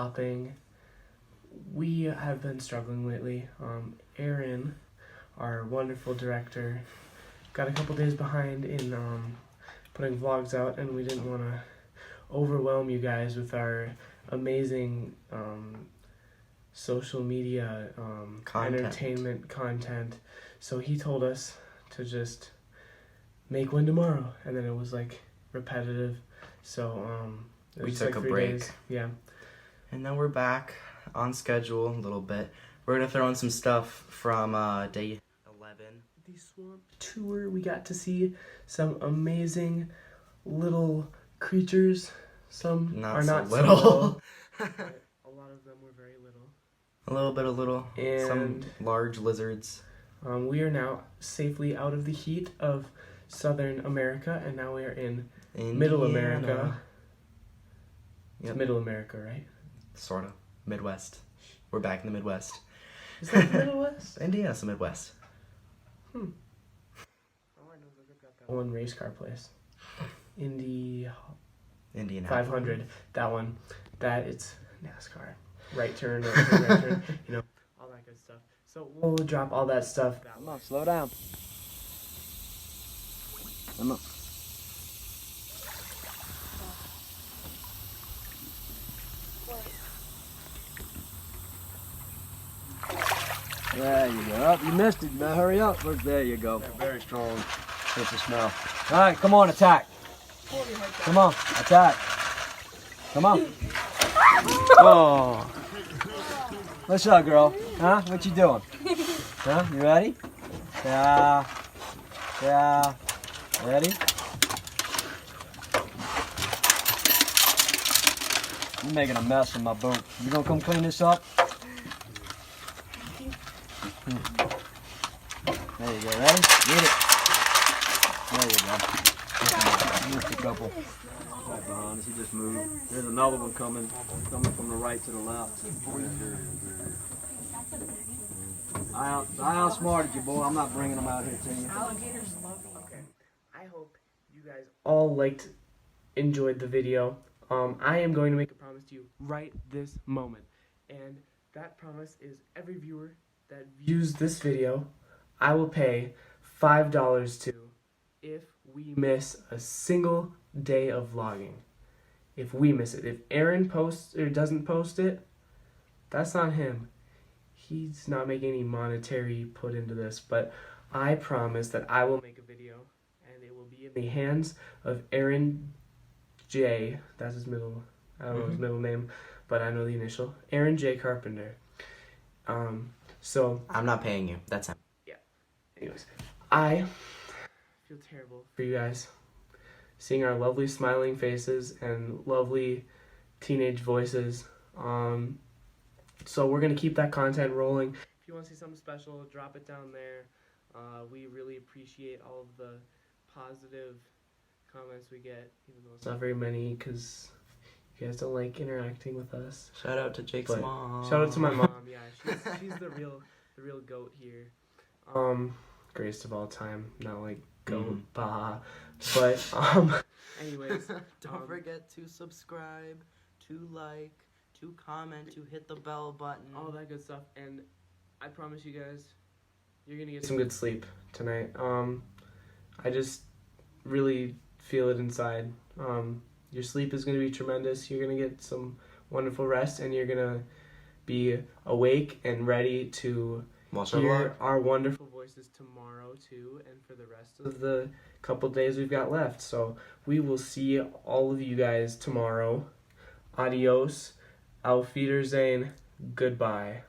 popping. We have been struggling lately. Aaron, our wonderful director, got a couple days behind in putting vlogs out, and we didn't want to overwhelm you guys with our amazing social media entertainment content. So he told us to just make one tomorrow, and then it was like repetitive. So we took a break. Days. Yeah. And then we're back on schedule a little bit. We're gonna throw in some stuff from day 11. The swamp tour, we got to see some amazing little creatures. Some not are so not little. So little. A lot of them were very little. A little bit of little. And some large lizards. We are now safely out of the heat of Southern America, and now we are in Indiana. Middle America. Yep. It's Middle America, right? Sort of. Midwest. We're back in the Midwest. Is that the Middle West? Indiana's the Midwest. Oh, I know they've got that one race car place. Indiana 500. That one. That it's NASCAR. Right turn, right turn, right turn. You know, all that good stuff. So we'll drop all that stuff. Come on, slow down. Come on. There you go. Oh, you missed it. Now hurry up. There you go. They're very strong. Sense of smell. All right, come on, attack. Come on, attack. Come on. Oh. What's up, girl? Huh? What you doing? Huh? You ready? Yeah. Yeah. Ready? You're making a mess in my boat. You gonna come clean this up? There you go. Ready? Get it. There you go. Missed a couple. Right behind us. He just moved. There's another one coming from the right to the left. I outsmarted you, boy. I'm not bringing them out here to you. Alligators love me. Okay. I hope you guys all enjoyed the video. I am going to make a promise to you right this moment. And that promise is every viewer that views this video, I will pay $5 to if we miss a single day of vlogging. If we miss it. If Aaron posts or doesn't post it, that's not him. He's not making any monetary put into this, but I promise that I will make a video and it will be in the hands of Aaron J. That's his middle, I don't know his middle name, but I know the initial. Aaron J. Carpenter. So I'm not paying you. That's him. Yeah. Anyways, I feel terrible for you guys seeing our lovely smiling faces and lovely teenage voices. So we're going to keep that content rolling. If you want to see something special, drop it down there. We really appreciate all of the positive comments we get, even though it's not very many because you guys don't like interacting with us. Shout out to Jake's mom. Shout out to my mom. Yeah, she's the real goat here. Greatest of all time. Not like goat, bah. But anyways, don't forget to subscribe, to like, to comment, to hit the bell button, all that good stuff. And I promise you guys, you're gonna get some good sleep tonight. I just really feel it inside. Your sleep is gonna be tremendous. You're gonna get some wonderful rest, and you're gonna be awake and ready to hear our wonderful voices tomorrow too, and for the rest of the couple days we've got left. So we will see all of you guys tomorrow. Adios. Auf Wiedersehen. Goodbye.